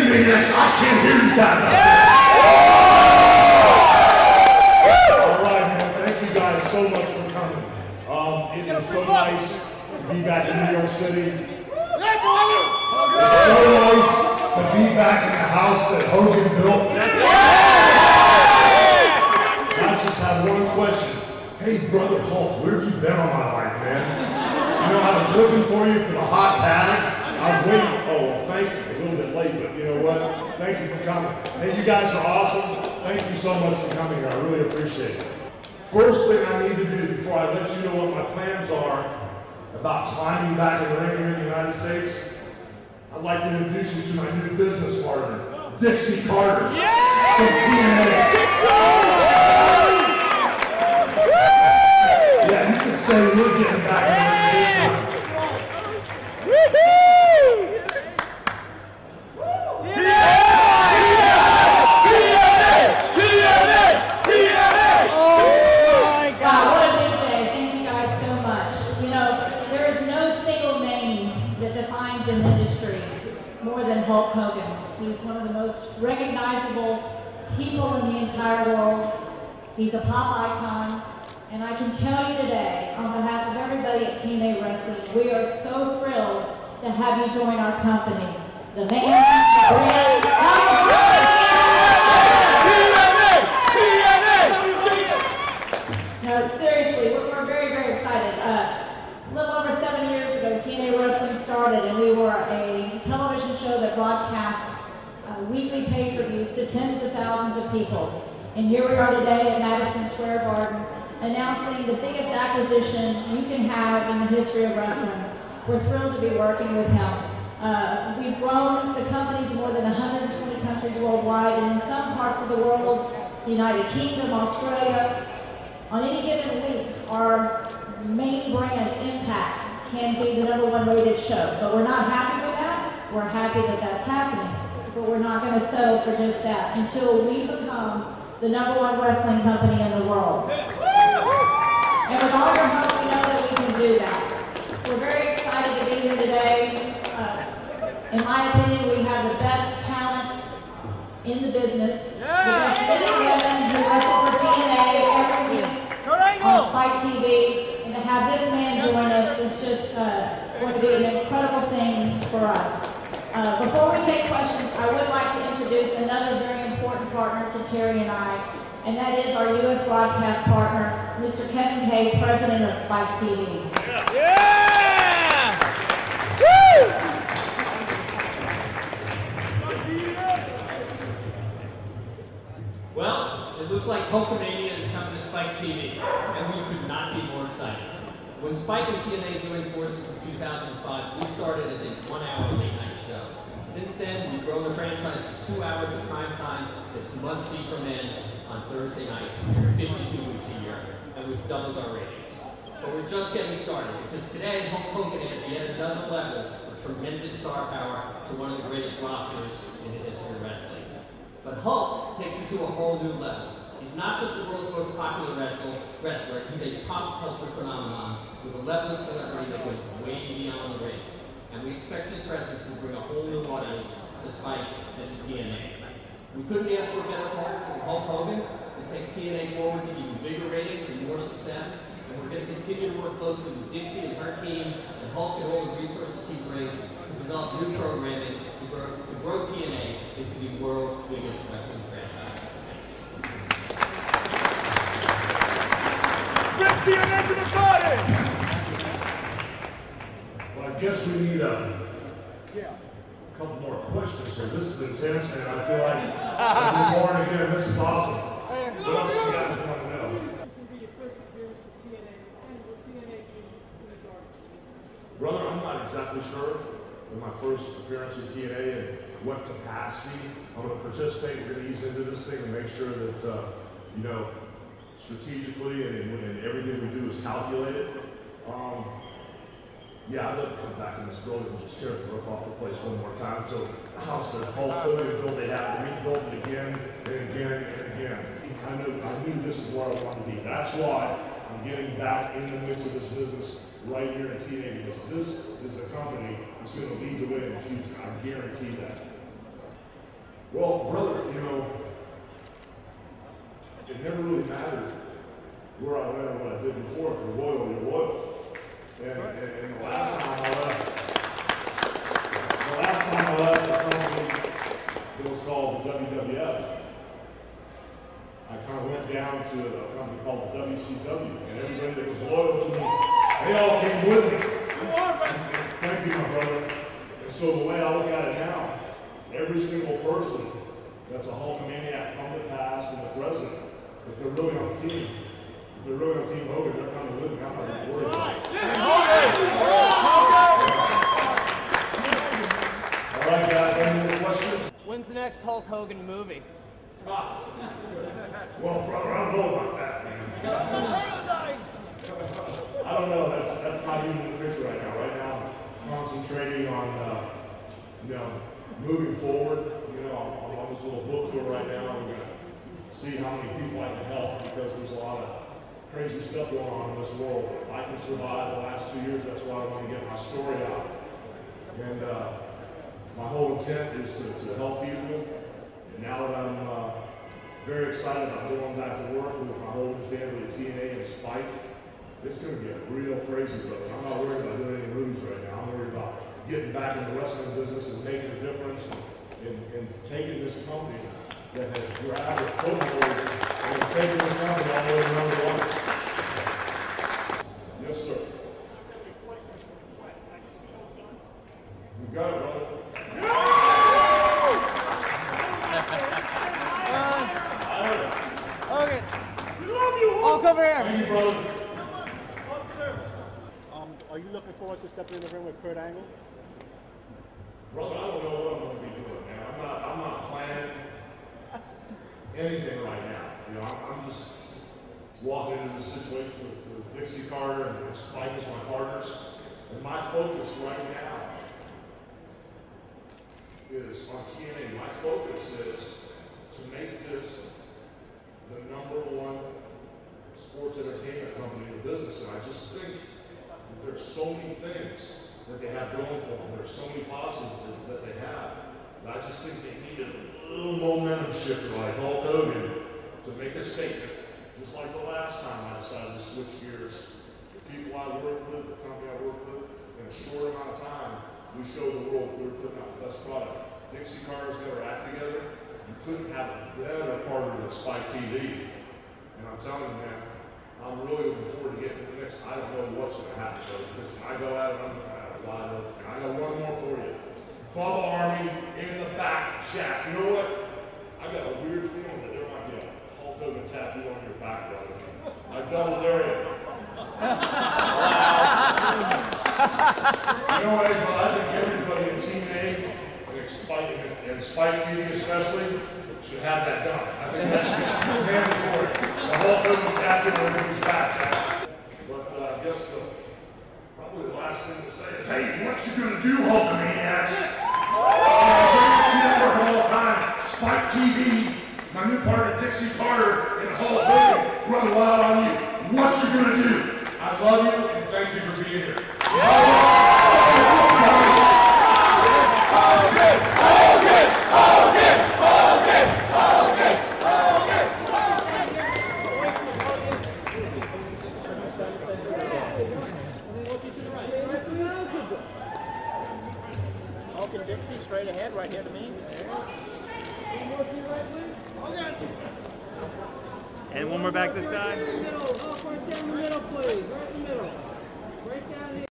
Maniacs, I can't hear you guys out there. All right, man. Thank you guys so much for coming. It is so nice to be back in New York City. It's so nice to be back in the house that Hogan built. I just have one question. Hey, Brother Hulk, where have you been all my life, man? You know, I was looking for you for the hot tag. I was waiting. Oh, well, thank you. A little bit late, but you know what? Thank you for coming. Hey, you guys are awesome. Thank you so much for coming here. I really appreciate it. First thing I need to do before I let you know what my plans are about climbing back in the ring here in the United States, I'd like to introduce you to my new business partner, Dixie Carter. From TNA. Yeah, you can say we're getting back in the ring. Hulk Hogan. He's one of the most recognizable people in the entire world. He's a pop icon. And I can tell you today, on behalf of everybody at TNA Wrestling, we are so thrilled to have you join our company. The man, the brand, No, seriously, we're very, very excited. A little over 7 years ago, TNA Wrestling started, and we were a television show that broadcast weekly pay-per-views to tens of thousands of people. And here we are today at Madison Square Garden, announcing the biggest acquisition you can have in the history of wrestling. We're thrilled to be working with him. We've grown the company to more than 120 countries worldwide, and in some parts of the world, the United Kingdom, Australia. On any given week, our main brand, Impact, can be the #1 rated show. But we're not happy with that. We're happy that that's happening. But we're not going to settle for just that until we become the #1 wrestling company in the world. And with all your help, we know that we can do that. We're very excited to be here today. In my opinion, we have the best talent in the business. The best men and women who wrestle for TNA every week on Spike TV. And to have this man join us is just going to be an incredible thing for us. Before we take questions, I would like to introduce another very important partner to Terry and I, and that is our U.S. broadcast partner, Mr. Kevin Kay, president of Spike TV. Yeah! Woo! Well, it looks like Hulkamania is coming to Spike TV, and we could not be more excited. When Spike and TNA joined forces in 2005, we started as a 1-hour late-night show. Since then, we've grown the franchise to 2 hours of prime time that's must-see for men on Thursday nights, 52 weeks a year, and we've doubled our ratings. But we're just getting started, because today Hulk Hogan adds yet another level of tremendous star power to one of the greatest rosters in the history of wrestling. But Hulk takes it to a whole new level. He's not just the world's most popular wrestler, he's a pop culture phenomenon with a level of celebrity that goes way beyond the ring. And we expect his presence will bring a whole new audience to Spike and to TNA. We couldn't ask for a better partner than Hulk Hogan to take TNA forward to even bigger ratings and more success. And we're going to continue to work closely with Dixie and her team and Hulk and all the resources he brings to develop new programming to grow TNA into the world's biggest wrestling franchise. Bring TNA to the party! Well, I guess we need a couple more questions here. This is intense, man. I feel like I've been born again. This is awesome. What else do you guys want to know? Brother, I'm not exactly sure in my first appearance with TNA and what capacity I'm going to participate. We're going to ease into this thing and make sure that, you know, strategically and everything we do is calculated. Yeah, I'd love to come back in this building and just tear the roof off the place one more time. So the house that Hulk Hogan built, they have to rebuild it again and again and again. I knew this is where I wanted to be. That's why I'm getting back in the mix of this business right here at TNA, because this is the company that's going to lead the way in the future. I guarantee that. Well, brother, you know, it never really mattered where I went or what I did before. If you're loyal, you're loyal. And the last time I left the company, it was called the WWF. I kind of went down to a company called the WCW, and everybody that was loyal to me, they all came with me. Thank you, my brother. And so the way I look at it now, every single person that's a Hulkamaniac from the past and the present, if they're really on the team, if they're really on Team Hogan, they're coming with me. I'm not even worried about it. All right, guys, any more questions? When's the next Hulk Hogan movie? Well, brother, I don't know about that, man. I don't know. That's not even in the picture right now. Right now, I'm concentrating on, you know, moving forward. You know, I'm on this little book tour right now. We're gonna see how many people I can help because there's a lot of crazy stuff going on in this world. If I can survive the last 2 years, that's why I want to get my story out. And my whole intent is to help people. And now that I'm very excited about going back to work with my whole family at TNA and Spike, it's going to get real crazy, brother. I'm not worried about doing any movies right now. I'm worried about getting back in the wrestling business and making a difference and taking this company that has grabbed a foothold and taking this company all the way to number one. Yes, sir. You got it, brother. Okay. Hulk over here. Thank you, brother. Are you looking forward to stepping in the ring with Kurt Angle? Brother, I don't know what I'm going to be doing, man. I'm not planning anything right now. You know, I'm just walking into this situation with Dixie Carter and Spike as my partners. And my focus right now is on TNA. My focus is to make this the #1 sports entertainment company in the business. And I just think that there's so many things that they have going for them. There's so many positives that they have. And I just think they need a little momentum shifter like Hulk Hogan to make a statement. Just like the last time I decided to switch gears. The people I worked with, the company I worked with, in a short amount of time, we showed the world we were putting out the best product. Dixie Carter's got her act together. You couldn't have a better partner than Spike TV. And I'm telling you, man, I'm really looking forward to getting to the next. I don't know what's going to happen, though, because when I go at it, I'm going to have a lot of. And I got one more for you. Bubba Army in the back, Jack. You know what? I got a weird feeling that there might be a Hulk Hogan tattoo on your back, brother. I double dare you. You know what, but I think everybody in TNA and Spike TV especially should have that done. I think that should be mandatory. The Hulk Hogan tattoo on his back, Jack. But I guess probably the last thing to say is, hey, what you gonna do, Hulkamaniacs? Greatest network of all time, Spike TV, my new partner Dixie Carter, and Hulk Hogan run wild on you. What you gonna do? I love you and thank you for being here. Hulk and Dixie straight ahead, right here to me. And one more back this side. Right down the middle, please. Right in the middle. Right down here.